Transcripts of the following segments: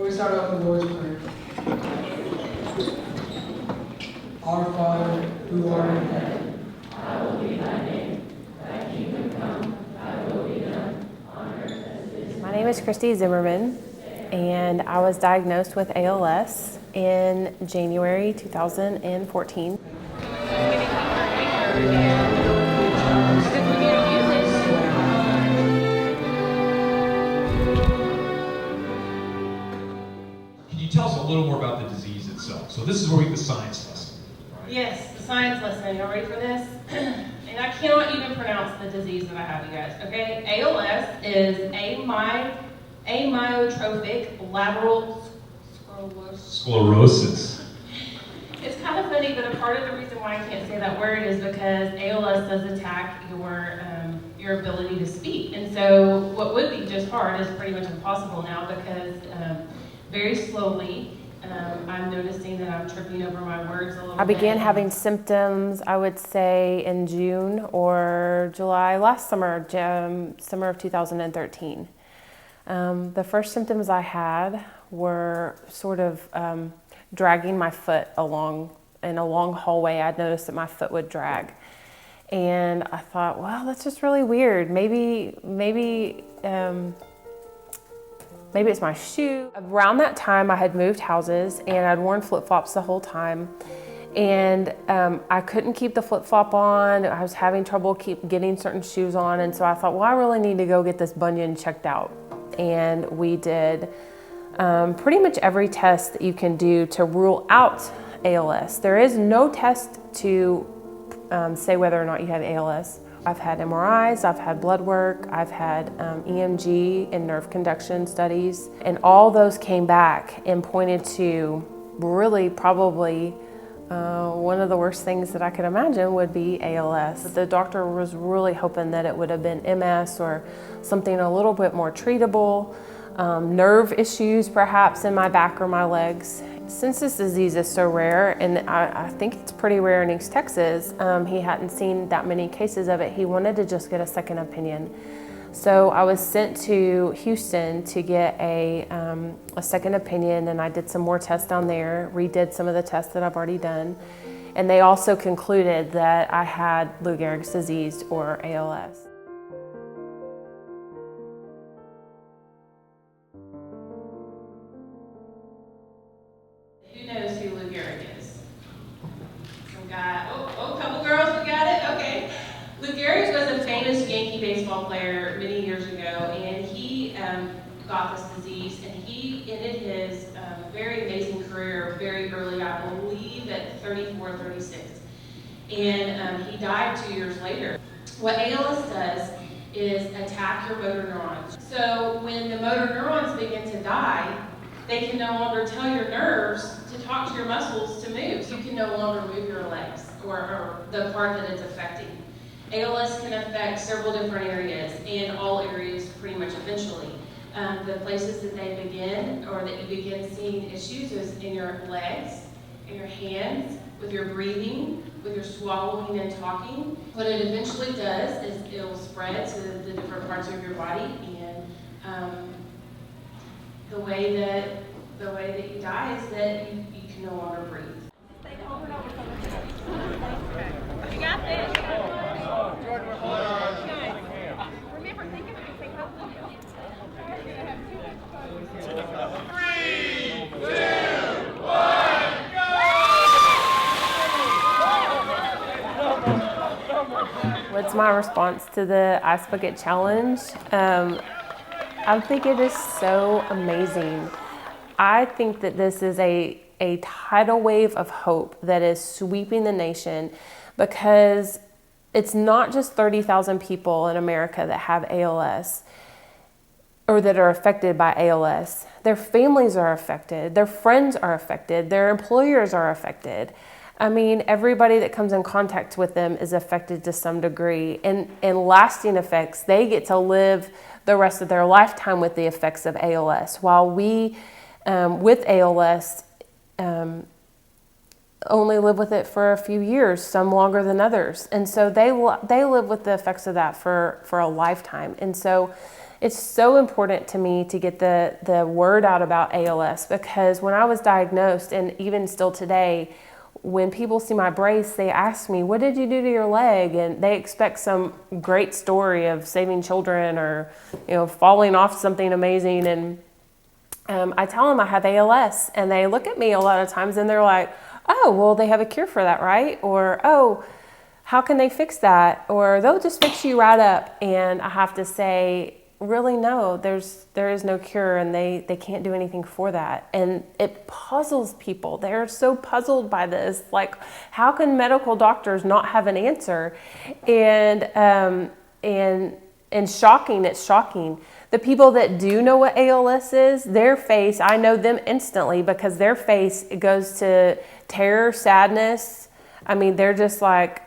We start off with the Lord's Prayer. Our Father, who art in heaven, hallowed be thy name. Thy kingdom come, thy will be done, on earth as it is. My name is Christi Zimmerman, and I was diagnosed with ALS in January 2014. Can you tell us a little more about the disease itself? So this is where we get the science lesson. Right? Yes, the science lesson. Y'all ready for this? And I cannot even pronounce the disease that I have, you guys. Okay, ALS is amyotrophic lateral Sclerosis. It's kind of funny, but a part of the reason why I can't say that word is because ALS does attack your ability to speak. And so what would be just hard is pretty much impossible now because very slowly I'm noticing that I'm tripping over my words a little bit. I began having symptoms, I would say, in June or July last summer, summer of 2013. The first symptoms I had were sort of dragging my foot along in a long hallway. I'd noticed that my foot would drag. And I thought, well, that's just really weird. Maybe it's my shoe. Around that time, I had moved houses and I'd worn flip-flops the whole time. And I couldn't keep the flip-flop on. I was having trouble getting certain shoes on. And so I thought, well, I really need to go get this bunion checked out. And we did pretty much every test that you can do to rule out ALS. There is no test to say whether or not you have ALS. I've had MRIs, I've had blood work, I've had EMG and nerve conduction studies, and all those came back and pointed to really probably one of the worst things that I could imagine would be ALS. The doctor was really hoping that it would have been MS or something a little bit more treatable, nerve issues perhaps in my back or my legs. Since this disease is so rare, and I think it's pretty rare in East Texas, he hadn't seen that many cases of it. He wanted to just get a second opinion. So I was sent to Houston to get a second opinion, and I did some more tests down there, redid some of the tests that I've already done. And they also concluded that I had Lou Gehrig's disease or ALS. Who knows who Lou Gehrig is? Some guy, a couple girls, we got it? Okay. Lou Gehrig was a famous Yankee baseball player many years ago, and he got this disease, and he ended his very amazing career very early, I believe at 34, 36. And he died 2 years later. What ALS does is attack your motor neurons. So when the motor neurons begin to die, they can no longer tell your nerves to talk to your muscles to move. You can no longer move your legs or the part that it's affecting. ALS can affect several different areas and all areas pretty much eventually. The places that they begin or that you begin seeing issues is in your legs, in your hands, with your breathing, with your swallowing and talking. What it eventually does is it will spread to the different parts of your body, and the way that you die is that you can no longer breathe. You got this. Remember, think of it and say, What's my response to the Ice Bucket Challenge? I think it is so amazing. I think that this is a tidal wave of hope that is sweeping the nation, because it's not just 30,000 people in America that have ALS or that are affected by ALS. Their families are affected, their friends are affected, their employers are affected. I mean, everybody that comes in contact with them is affected to some degree, and lasting effects. They get to live the rest of their lifetime with the effects of ALS, while we, with ALS, only live with it for a few years, some longer than others. And so they live with the effects of that for a lifetime. And so It's so important to me to get the word out about ALS, because when I was diagnosed, and even still today, when people see my brace, they ask me, what did you do to your leg? And they expect some great story of saving children or, falling off something amazing. And I tell them I have ALS, and they look at me a lot of times and they're like, oh, well, they have a cure for that, right? Or, oh, how can they fix that? Or they'll just fix you right up. And I have to say, really, no, there is no cure, and they can't do anything for that. And it puzzles people. They're so puzzled by this. Like, how can medical doctors not have an answer? And shocking, it's shocking. The people that do know what ALS is, their face, I know them instantly, because their face, it goes to terror, sadness. I mean, they're just like,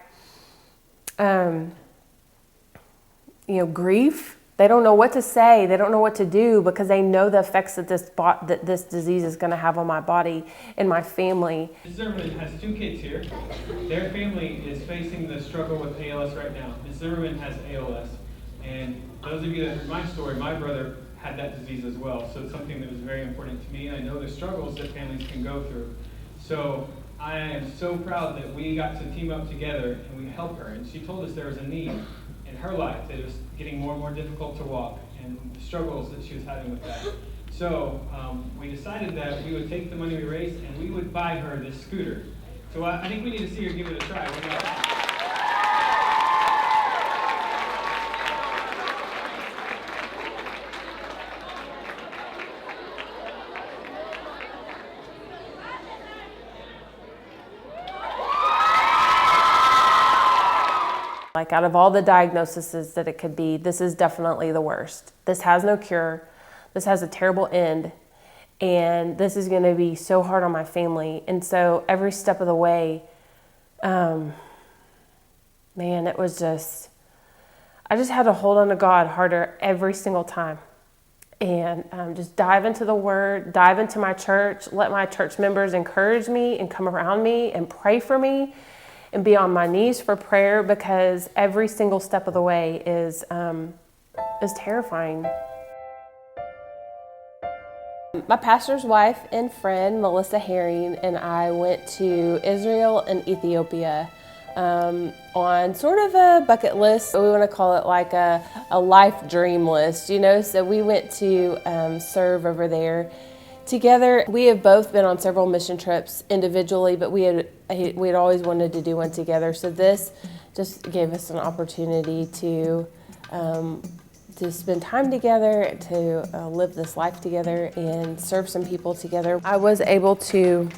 grief. They don't know what to say. They don't know what to do, because they know the effects that this disease is going to have on my body and my family. Ms. Zimmerman has 2 kids here. Their family is facing the struggle with ALS right now. Ms. Zimmerman has ALS. And those of you that heard my story, my brother had that disease as well. So it's something that was very important to me. And I know the struggles that families can go through. So I am so proud that we got to team up together and we helped her. And she told us there was a need in her life, that it was getting more and more difficult to walk, and the struggles that she was having with that. So we decided that we would take the money we raised and we would buy her this scooter. So I think we need to see her give it a try. What do you think? Like, out of all the diagnoses that it could be, this is definitely the worst. This has no cure. This has a terrible end. And this is going to be so hard on my family. And so every step of the way, it was just, I just had to hold on to God harder every single time. And just dive into the Word, dive into my church, let my church members encourage me and come around me and pray for me, and be on my knees for prayer, because every single step of the way is terrifying. My pastor's wife and friend, Melissa Herring, and I went to Israel and Ethiopia on sort of a bucket list. We want to call it like a life dream list, So we went to serve over there together. We have both been on several mission trips individually, but we had always wanted to do one together. So this just gave us an opportunity to spend time together, to live this life together and serve some people together. I was able to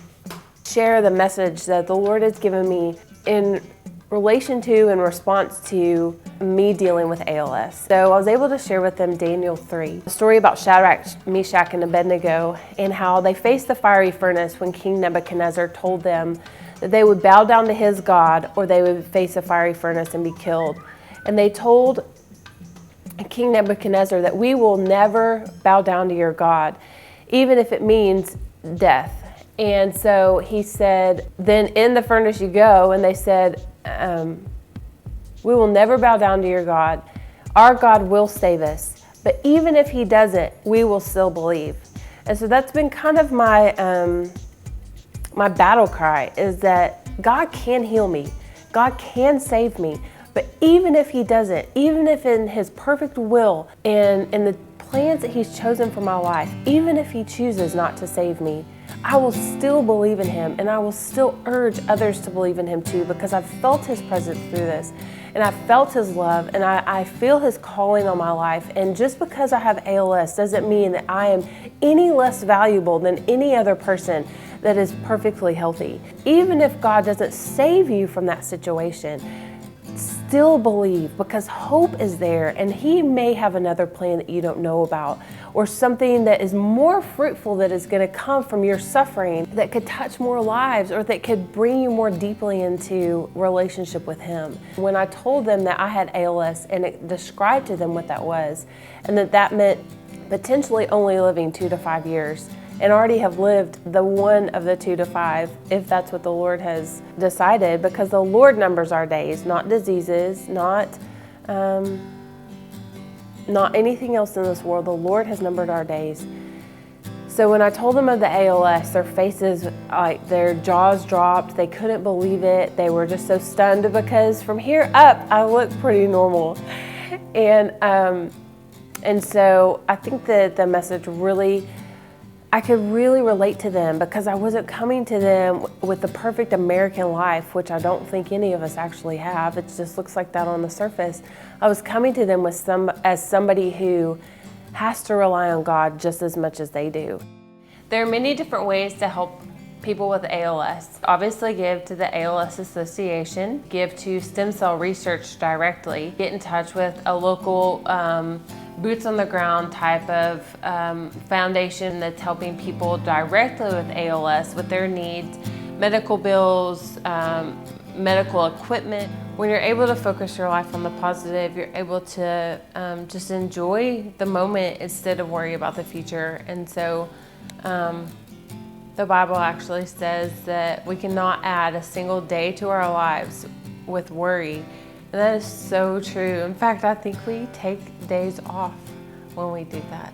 share the message that the Lord has given me in relation to and response to me dealing with ALS. So I was able to share with them Daniel 3, the story about Shadrach, Meshach, and Abednego, and how they faced the fiery furnace when King Nebuchadnezzar told them that they would bow down to his God or they would face a fiery furnace and be killed. And they told King Nebuchadnezzar that we will never bow down to your God, even if it means death. And so he said, then in the furnace you go, and they said, we will never bow down to your God. Our God will save us. But even if he doesn't, we will still believe. And so that's been kind of my my battle cry, is that God can heal me. God can save me. But even if he doesn't, even if in his perfect will and in the plans that he's chosen for my life, even if he chooses not to save me, I will still believe in him, and I will still urge others to believe in him too, because I've felt his presence through this, and I've felt his love, and I feel his calling on my life. And just because I have ALS doesn't mean that I am any less valuable than any other person that is perfectly healthy. Even if God doesn't save you from that situation, still believe, because hope is there, and he may have another plan that you don't know about, or something that is more fruitful that is going to come from your suffering that could touch more lives, or that could bring you more deeply into relationship with him. When I told them that I had ALS and it described to them what that was, and that meant potentially only living 2 to 5 years, and already have lived the one of the 2 to 5, if that's what the Lord has decided, because the Lord numbers our days, not diseases, not not anything else in this world. The Lord has numbered our days. So when I told them of the ALS, their faces, like their jaws dropped. They couldn't believe it. They were just so stunned because from here up, I look pretty normal. And so I think that the message really, I could really relate to them because I wasn't coming to them with the perfect American life, which I don't think any of us actually have. It just looks like that on the surface. I was coming to them as somebody who has to rely on God just as much as they do. There are many different ways to help people with ALS. Obviously give to the ALS Association, give to stem cell research directly, get in touch with a local boots on the ground type of foundation that's helping people directly with ALS with their needs, medical bills, medical equipment. When you're able to focus your life on the positive, you're able to just enjoy the moment instead of worry about the future. And so the Bible actually says that we cannot add a single day to our lives with worry. And that is so true. In fact, I think we take days off when we do that.